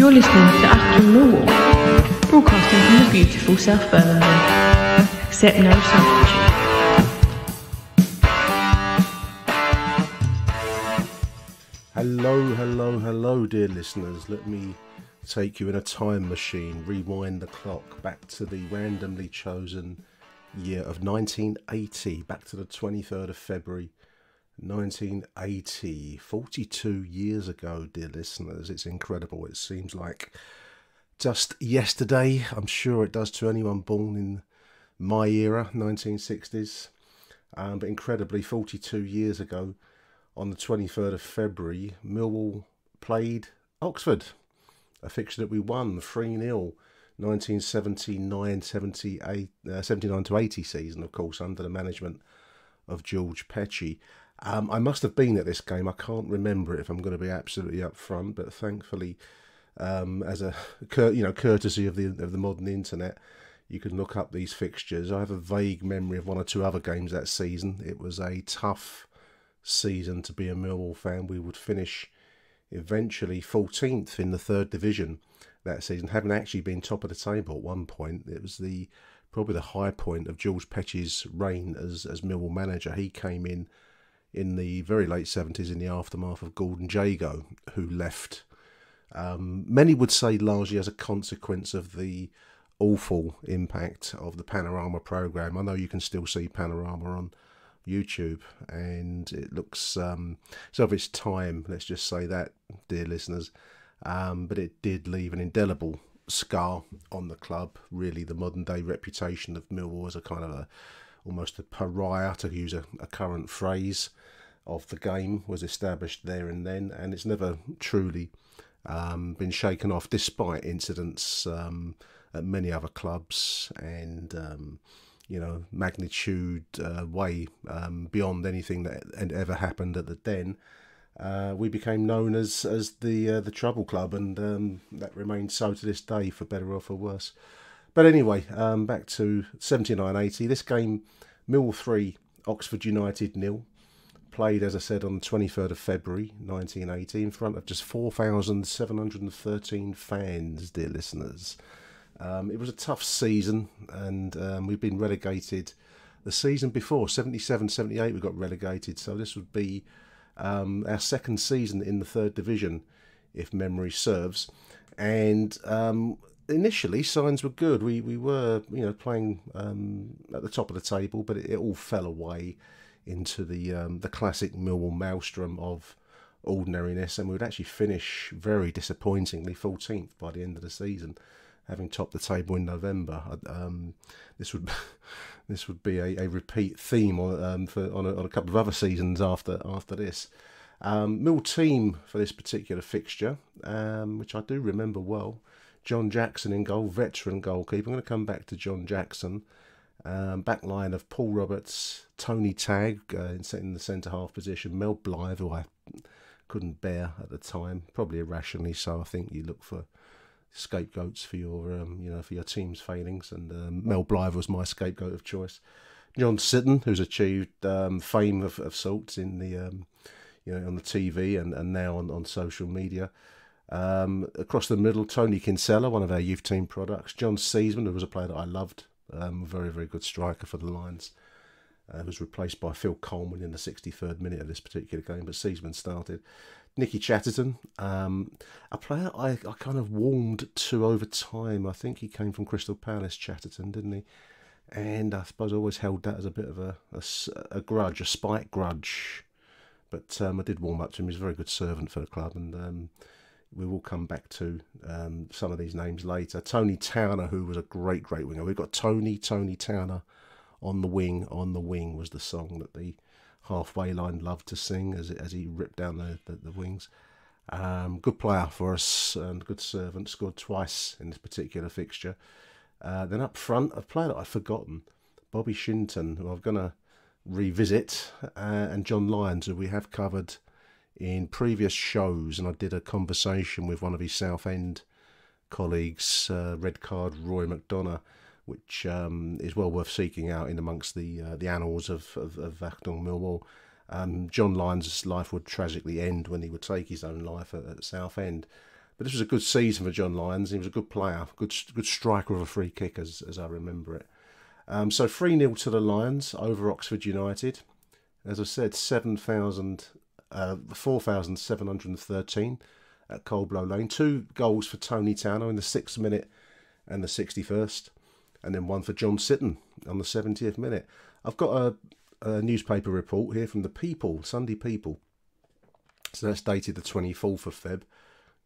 You're listening to Achtung Millwall, broadcasting from the beautiful South Birmingham. Accept no substitute. Hello, dear listeners. Let me take you in a time machine, rewind the clock back to the randomly chosen year of 1980, back to the 23rd of February 1980, 42 years ago, dear listeners. It's incredible. It seems like just yesterday. I'm sure it does to anyone born in my era, 1960s. But incredibly, 42 years ago, on the 23rd of February, Millwall played Oxford, a fixture that we won 3-0, 79-80 season, of course, under the management of George Petchey. I must have been at this game. I can't remember it, if I'm going to be absolutely upfront, but thankfully, as a courtesy of the modern internet, you can look up these fixtures. I have a vague memory of one or two other games that season. It was a tough season to be a Millwall fan. We would finish eventually 14th in the third division that season, having actually been top of the table at one point. It was probably the high point of George Petchey's reign as Millwall manager. He came in the very late 70s in the aftermath of Gordon Jago, who left. Many would say largely as a consequence of the awful impact of the Panorama programme. I know you can still see Panorama on YouTube, and it looks it's of its time, let's just say that, dear listeners, but it did leave an indelible scar on the club. Really, the modern day reputation of Millwall as a kind of almost a pariah, to use a current phrase, of the game was established there and then, and it's never truly been shaken off, despite incidents at many other clubs and magnitude way beyond anything that had ever happened at the Den. We became known as the Trouble Club, and that remains so to this day, for better or for worse. But anyway, back to 79-80. This game, Millwall 3, Oxford United 0. Played, as I said, on the 23rd of February 1980 in front of just 4,713 fans, dear listeners. It was a tough season, and we've been relegated the season before, 77-78 we got relegated, so this would be our second season in the third division, if memory serves. And initially signs were good. We were playing at the top of the table, but it all fell away into the classic Millwall maelstrom of ordinariness, and we would actually finish very disappointingly 14th by the end of the season, having topped the table in November. This would be a repeat theme on a couple of other seasons after this. Mill team for this particular fixture, which I do remember well. John Jackson in goal, veteran goalkeeper. I'm going to come back to John Jackson. Back line of Paul Roberts, Tony Tagg in the centre half position, Mel Blythe, who I couldn't bear at the time, probably irrationally so. I think you look for scapegoats for your for your team's failings, and Mel Blythe was my scapegoat of choice. John Sitton, who's achieved fame of sorts in the on the TV and now on social media. Across the middle, Tony Kinsella, one of our youth team products. John Seasman, who was a player that I loved, very, very good striker for the Lions. Was replaced by Phil Coleman in the 63rd minute of this particular game, but Seasman started. Nikki Chatterton, a player I kind of warmed to over time. I think he came from Crystal Palace, Chatterton, didn't he? And I suppose I always held that as a bit of a grudge, a spite grudge. But I did warm up to him. He's a very good servant for the club, and we will come back to some of these names later. Tony Towner, who was a great winger. We've got Tony Towner on the wing. On the wing was the song that the halfway line loved to sing as he ripped down the wings. Good player for us and good servant. Scored twice in this particular fixture. Then up front, a player that I'd forgotten, Bobby Shinton, who I'm going to revisit, and John Lyons, who we have covered in previous shows, and I did a conversation with one of his Southend colleagues, Red Card Roy McDonough, which is well worth seeking out in amongst the annals of Achtung Millwall. John Lyons' life would tragically end when he would take his own life at Southend. But this was a good season for John Lyons. He was a good player, good striker of a free kick, as I remember it. So 3-0 to the Lions over Oxford United. As I said, 4,713 at Coldblow Lane. 2 goals for Tony Towner in the 6th minute and the 61st. And then 1 for John Sitton on the 70th minute. I've got a newspaper report here from the People, Sunday People. So that's dated the 24th of Feb,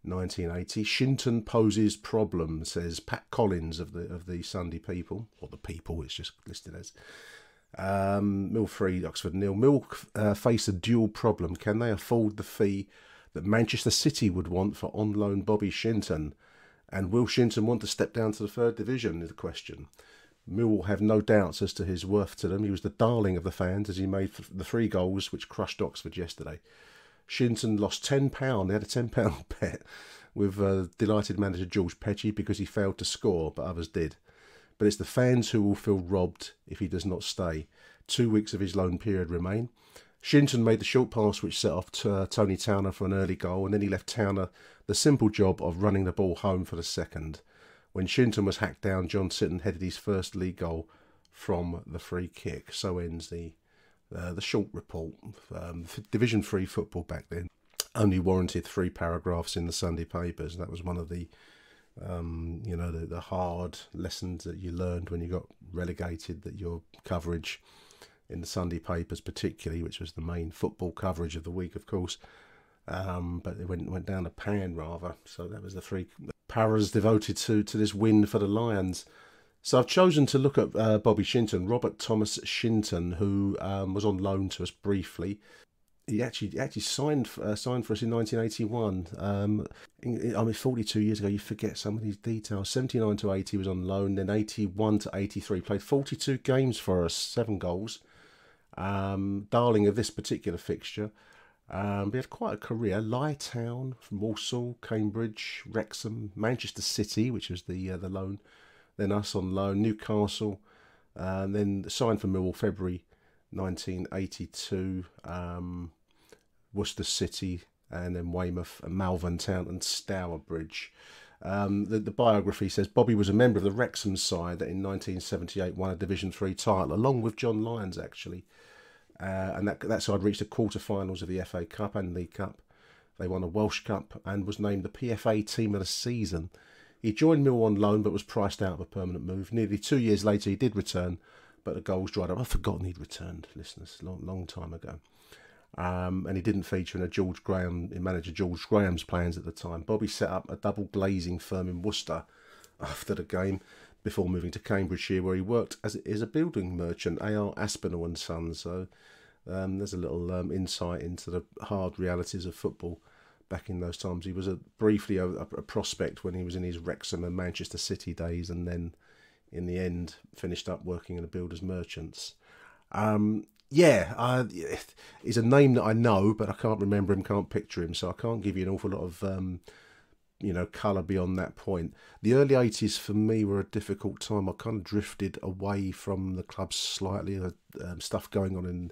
1980. Shinton poses problem, says Pat Collins of the Sunday People, or the People, it's just listed as. Mill 3, Oxford 0. Mill face a dual problem. Can they afford the fee that Manchester City would want for on loan Bobby Shinton? And will Shinton want to step down to the 3rd division, is the question. Mill have no doubts as to his worth to them. He was the darling of the fans as he made the 3 goals which crushed Oxford yesterday. Shinton lost £10. They had a £10 bet with delighted manager George Petchy because he failed to score, but others did. But it's the fans who will feel robbed if he does not stay. 2 weeks of his loan period remain. Shinton made the short pass which set off Tony Towner for an early goal, and then he left Towner the simple job of running the ball home for the second. When Shinton was hacked down, John Sitton headed his first league goal from the free kick. So ends the short report. Division 3 football back then only warranted 3 paragraphs in the Sunday papers. That was one of the the hard lessons that you learned when you got relegated, that your coverage in the Sunday papers particularly, which was the main football coverage of the week, of course, but it went down a pan rather. So that was the 3 paras devoted to this win for the Lions. So I've chosen to look at Bobby Shinton, Robert Thomas Shinton, who was on loan to us briefly. He actually signed for us in 1981. 42 years ago, you forget some of these details. 79 to 80 was on loan, then 81 to 83. Played 42 games for us, 7 goals. Darling of this particular fixture. He had quite a career. Lytown, from Walsall, Cambridge, Wrexham, Manchester City, which was the loan. Then us on loan, Newcastle, and then signed for Millwall February 1982, Worcester City, and then Weymouth, and Malvern Town and Stourbridge. The biography says Bobby was a member of the Wrexham side that in 1978 won a Division 3 title, along with John Lyons actually. And that side reached the quarter-finals of the FA Cup and League Cup. They won a Welsh Cup and was named the PFA Team of the Season. He joined Mill on loan but was priced out of a permanent move. Nearly 2 years later he did return, but the goals dried up. I've forgotten he'd returned, listeners, long time ago. And he didn't feature in manager George Graham's plans at the time. Bobby set up a double glazing firm in Worcester after the game, before moving to Cambridgeshire, where he worked as a building merchant, A.R. Aspinall and Sons. So there's a little insight into the hard realities of football back in those times. He was briefly a prospect when he was in his Wrexham and Manchester City days, and then in the end finished up working in a builder's merchants. He's a name that I know, but I can't remember him, can't picture him, so I can't give you an awful lot of colour beyond that point. The early 80s for me were a difficult time. I kind of drifted away from the club slightly, stuff going on in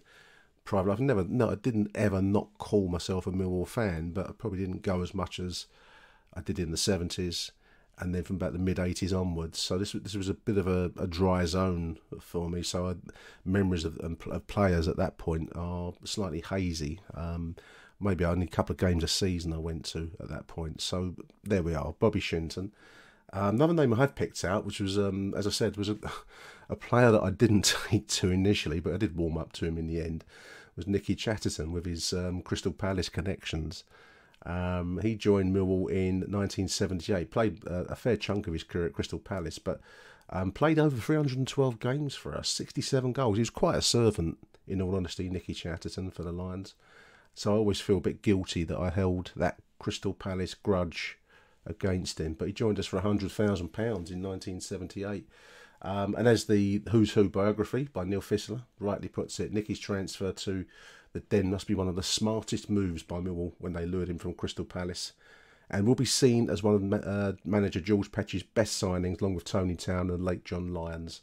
private life. I didn't ever not call myself a Millwall fan, but I probably didn't go as much as I did in the 70s, and then from about the mid-80s onwards. So this was a bit of a dry zone for me. So memories of players at that point are slightly hazy. Maybe only a couple of games a season I went to at that point. So there we are, Bobby Shinton. Another name I have picked out, which was, as I said, was a player that I didn't take to initially, but I did warm up to him in the end, was Nikki Chatterton with his Crystal Palace connections. He joined Millwall in 1978, played a fair chunk of his career at Crystal Palace, but played over 312 games for us, 67 goals. He was quite a servant, in all honesty, Nikki Chatterton, for the Lions. So I always feel a bit guilty that I held that Crystal Palace grudge against him. But he joined us for £100,000 in 1978. And as the Who's Who biography by Neil Fissler rightly puts it, Nicky's transfer to the Den must be one of the smartest moves by Millwall when they lured him from Crystal Palace, and will be seen as one of manager George Petchy's best signings, along with Tony Town and late John Lyons.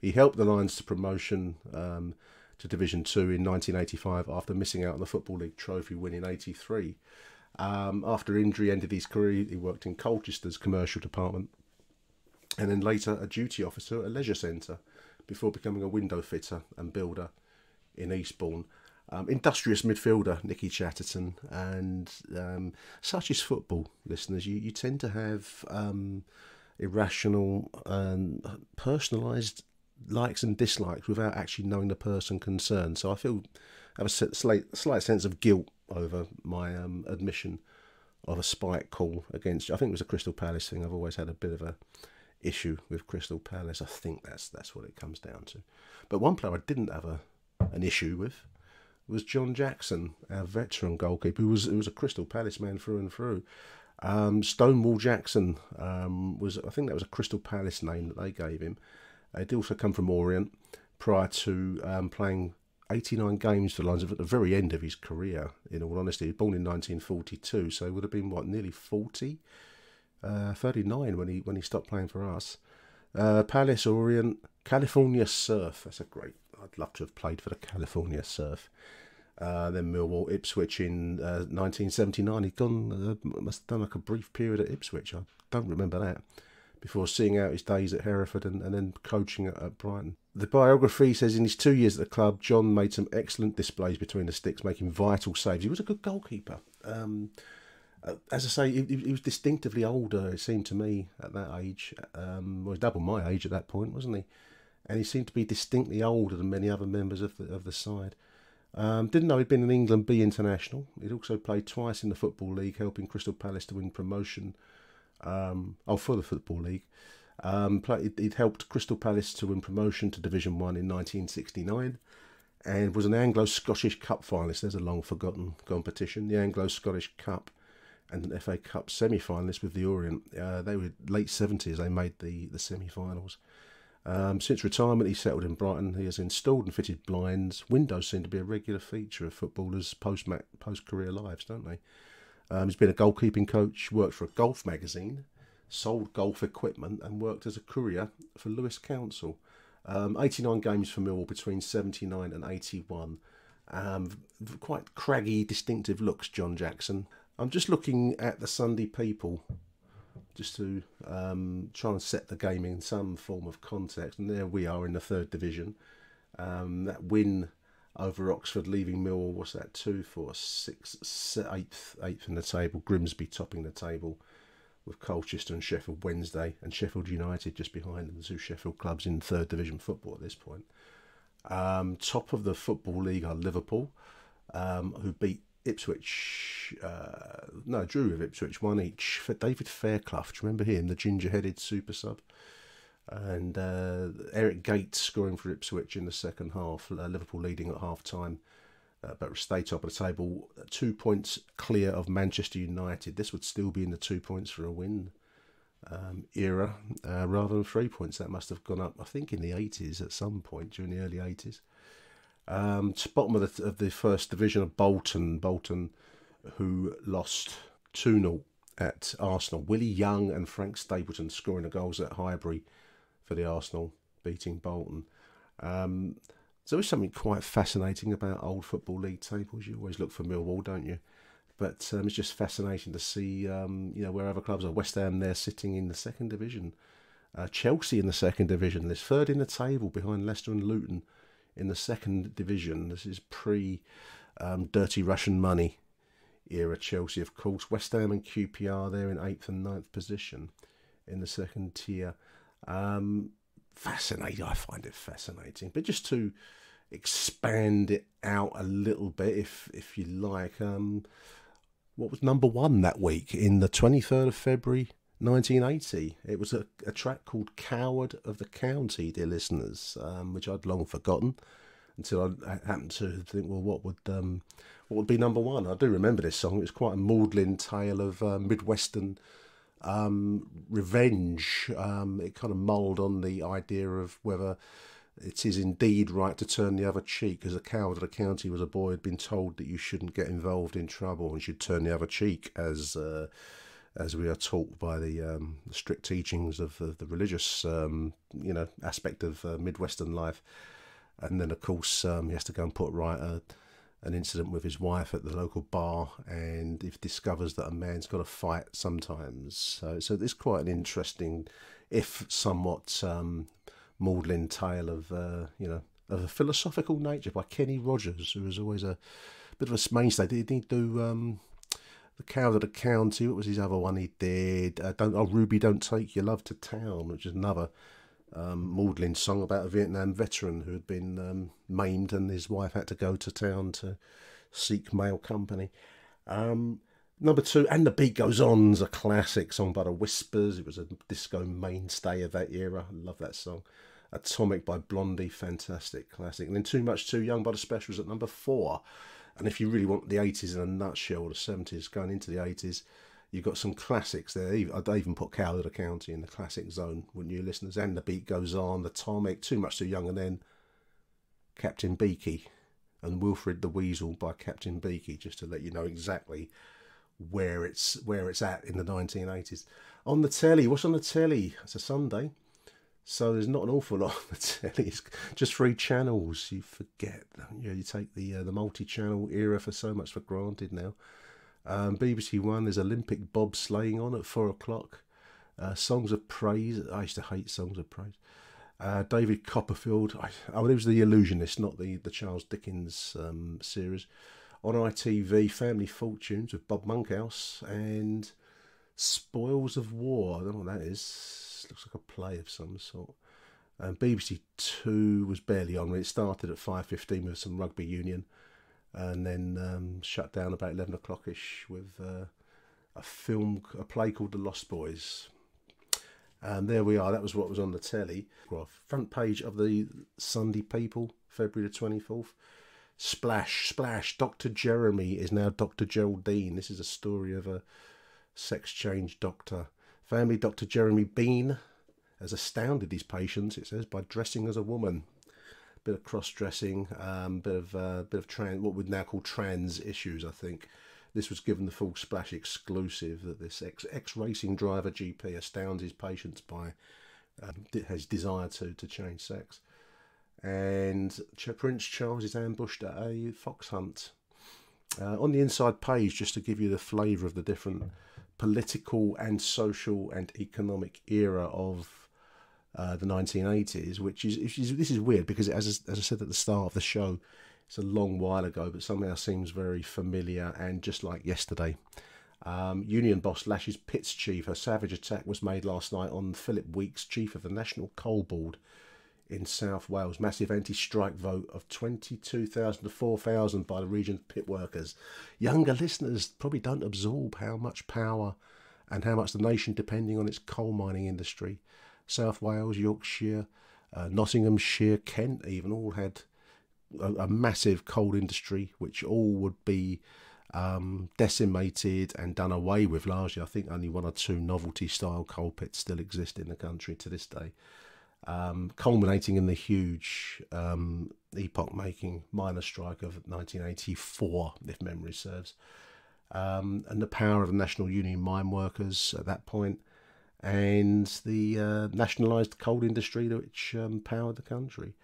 He helped the Lions to promotion to Division 2 in 1985 after missing out on the Football League trophy win in 83. After injury ended his career, he worked in Colchester's commercial department, and then later a duty officer at a leisure centre, before becoming a window fitter and builder in Eastbourne. Industrious midfielder Nikki Chatterton, and such is football, listeners. You tend to have irrational and personalised likes and dislikes without actually knowing the person concerned. So I have a slight sense of guilt over my admission of a spite call against, I think it was a Crystal Palace thing. I've always had a bit of a issue with Crystal Palace. I think that's what it comes down to. But one player I didn't have an issue with was John Jackson, our veteran goalkeeper, who was a Crystal Palace man through and through. Stonewall Jackson I think that was a Crystal Palace name that they gave him. He'd also come from Orient prior to playing 89 games for Lions at the very end of his career, in all honesty. He was born in 1942, so he would have been, nearly 40? 39 when he stopped playing for us. Palace, Orient, California Surf. I'd love to have played for the California Surf. Then Millwall, Ipswich in 1979. He'd must have done like a brief period at Ipswich. I don't remember that. Before seeing out his days at Hereford and then coaching at Brighton. The biography says in his 2 years at the club, John made some excellent displays between the sticks, making vital saves. He was a good goalkeeper. As I say, he was distinctively older, it seemed to me, at that age. Well, he double my age at that point, wasn't he? And he seemed to be distinctly older than many other members of the side. Didn't know he'd been an England B international. He'd also played twice in the Football League, helping Crystal Palace to win promotion. For the Football League. He'd helped Crystal Palace to win promotion to Division 1 in 1969, and was an Anglo-Scottish Cup finalist. There's a long-forgotten competition. The Anglo-Scottish Cup and an FA Cup semi-finalist with the Orient. They were late 70s. They made the semi-finals. Since retirement, he settled in Brighton. He has installed and fitted blinds. Windows seem to be a regular feature of footballers' post-career lives, don't they? He's been a goalkeeping coach, worked for a golf magazine, sold golf equipment, and worked as a courier for Lewis Council. 89 games for Millwall between 79 and 81. Quite craggy, distinctive looks, John Jackson. I'm just looking at the Sunday People just to try and set the game in some form of context. And there we are in the 3rd Division. That win over Oxford, leaving Millwall, what's that, 2, 4, 6, 8th in the table. Grimsby topping the table with Colchester and Sheffield Wednesday, and Sheffield United just behind them, the 2 Sheffield clubs in 3rd Division football at this point. Top of the Football League are Liverpool, who beat Ipswich, drew with Ipswich, 1 each, for David Fairclough. Do you remember him, the ginger-headed super sub? And Eric Gates scoring for Ipswich in the second half. Liverpool leading at half-time, but stay top of the table, 2 points clear of Manchester United. This would still be in the 2 points for a win era, rather than 3 points. That must have gone up, I think, in the 80s at some point, during the early 80s. Bottom of the 1st Division of Bolton, who lost 2-0 at Arsenal. Willie Young and Frank Stapleton scoring the goals at Highbury for the Arsenal, beating Bolton. So there's something quite fascinating about old Football League tables. You always look for Millwall, don't you? But it's just fascinating to see, where other clubs are. West Ham, they're sitting in the 2nd Division. Chelsea in the 2nd Division. There's 3rd in the table behind Leicester and Luton in the 2nd Division. This is pre-dirty Russian money era Chelsea, of course. West Ham and QPR, they're in 8th and 9th position in the 2nd tier. Fascinating. I find it fascinating. But just to expand it out a little bit, if you like, what was number 1 that week in the 23rd of February 1980? It was a track called Coward of the County, dear listeners, which I'd long forgotten until I happened to think, well, what would be number 1? I do remember this song. It was quite a maudlin tale of Midwestern revenge. It kind of mulled on the idea of whether it is indeed right to turn the other cheek, as a coward of the county was a boy who had been told that you shouldn't get involved in trouble and should turn the other cheek, as we are taught by the strict teachings of the religious aspect of Midwestern life. And then, of course, he has to go and put right an incident with his wife at the local bar, and he discovers that a man's got to fight sometimes. So it's quite an interesting, if somewhat maudlin tale of of a philosophical nature by Kenny Rogers, who was always a bit of a mainstay. Did he do The Coward of the County? What was his other one he did? Ruby, Don't Take Your Love to Town, which is another maudlin song about a Vietnam veteran who had been maimed, and his wife had to go to town to seek male company. Number 2, And the Beat Goes On, is a classic song by the Whispers. It was a disco mainstay of that era. I love that song. Atomic by Blondie, fantastic classic. And then Too Much Too Young by the Specials at number 4. And if you really want the 80s in a nutshell, or the 70s going into the 80s, you've got some classics there. I'd even put Coward of the County in the classic zone, wouldn't you, listeners? And the Beat Goes On, Atomic, Too Much Too Young, and then Captain Beaky and Wilfred the Weasel by Captain Beaky, just to let you know exactly where it's at in the 1980s. On the telly, what's on the telly? It's a Sunday, so there's not an awful lot on the telly. It's just 3 channels. You forget, you take the multi-channel era for so much for granted now. BBC One, there's Olympic bobsleighing on at 4 o'clock. Songs of Praise. I used to hate Songs of Praise. David Copperfield. It was The Illusionist, not the Charles Dickens series. On ITV, Family Fortunes with Bob Monkhouse, and Spoils of War. I don't know what that is. Looks like a play of some sort. BBC Two was barely on. It started at 5:15 with some rugby union, and then shut down about 11 o'clock-ish with a play called The Lost Boys. And there we are. That was what was on the telly. Front page of the Sunday People, February the 24th. Splash, splash. Dr. Jeremy is now Dr. Geraldine. This is a story of a sex change doctor. Family Dr. Jeremy Bean has astounded his patients, it says, by dressing as a woman. Bit of cross-dressing, bit of what we'd now call trans issues, I think. This was given the full Splash exclusive, that this ex-racing driver GP astounds his patients by his desire to change sex. And Prince Charles is ambushed at a fox hunt. On the inside page, just to give you the flavour of the different political and social and economic era of the 1980s, this is weird because as I said at the start of the show, it's a long while ago, but somehow seems very familiar and just like yesterday. Union boss lashes Pit's chief. A savage attack was made last night on Philip Weeks, chief of the National Coal Board in South Wales. Massive anti-strike vote of 22,000 to 4,000 by the region's pit workers. Younger listeners probably don't absorb how much power and how much the nation depending on its coal mining industry. South Wales, Yorkshire, Nottinghamshire, Kent even all had a massive coal industry, which all would be decimated and done away with largely. I think only 1 or 2 novelty style coal pits still exist in the country to this day, culminating in the huge epoch-making miners' strike of 1984, if memory serves, and the power of the National Union mine workers at that point, and the nationalised coal industry which powered the country.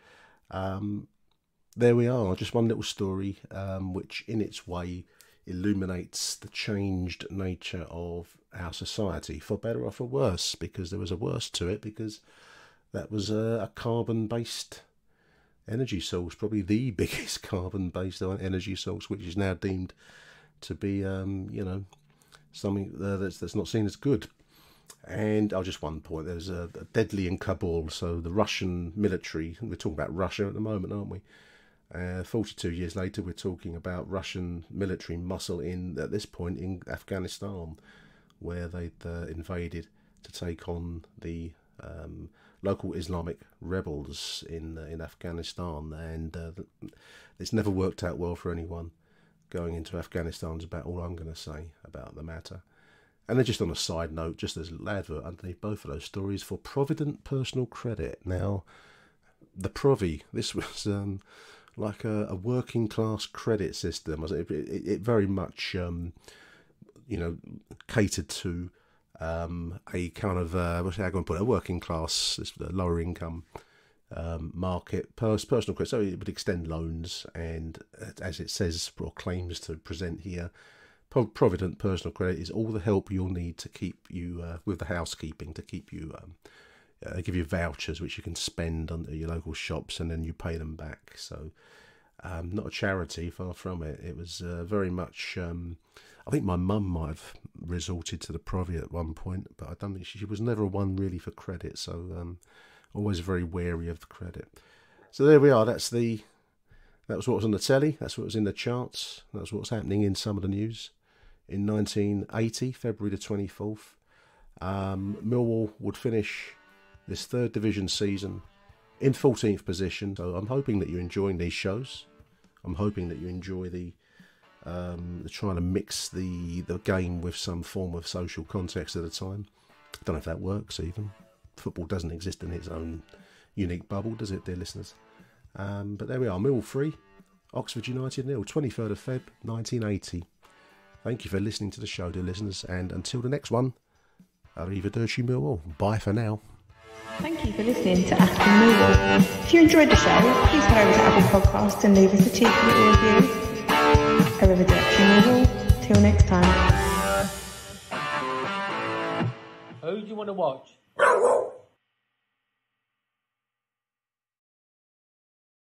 There we are, just one little story which in its way illuminates the changed nature of our society, for better or for worse, because there was a worse to it, because that was a carbon-based energy source, probably the biggest carbon-based energy source, which is now deemed to be, something that's not seen as good. And just one point, there's a deadly in Kabul, so the Russian military, we're talking about Russia at the moment, aren't we? 42 years later, we're talking about Russian military muscle at this point in Afghanistan, where they'd invaded to take on the local Islamic rebels in Afghanistan, and it's never worked out well for anyone going into Afghanistan, is about all I'm going to say about the matter. And then just on a side note, just as an advert underneath both of those stories for Provident Personal Credit. Now, the Provi, this was like a working class credit system. It very much, catered to a kind of, what's how I'm going to put it, a working class, lower income market, personal credit. So it would extend loans, and as it says or claims to present here, Provident Personal Credit is all the help you'll need to keep you with the housekeeping, to keep you give you vouchers which you can spend on your local shops, and then you pay them back. So not a charity, far from it. It was very much, I think my mum might have resorted to the Provi at one point, but I don't think she was never one really for credit, so always very wary of the credit. So there we are. That was what was on the telly, that's what was in the charts, that's what's happening in some of the news. In 1980, February the 24th, Millwall would finish this third division season in 14th position. So I'm hoping that you're enjoying these shows. I'm hoping that you enjoy the trying to mix the game with some form of social context at a time. I don't know if that works even. Football doesn't exist in its own unique bubble, does it, dear listeners? But there we are, Millwall 3, Oxford United 0, 23rd of Feb 1980. Thank you for listening to the show, dear listeners, and until the next one, Arrivederci Millwall. Bye for now. Thank you for listening to Achtung Millwall. If you enjoyed the show, please head over to Apple Podcasts and leave us a cheeky little review. Arrivederci Millwall. Till next time. Who do you want to watch?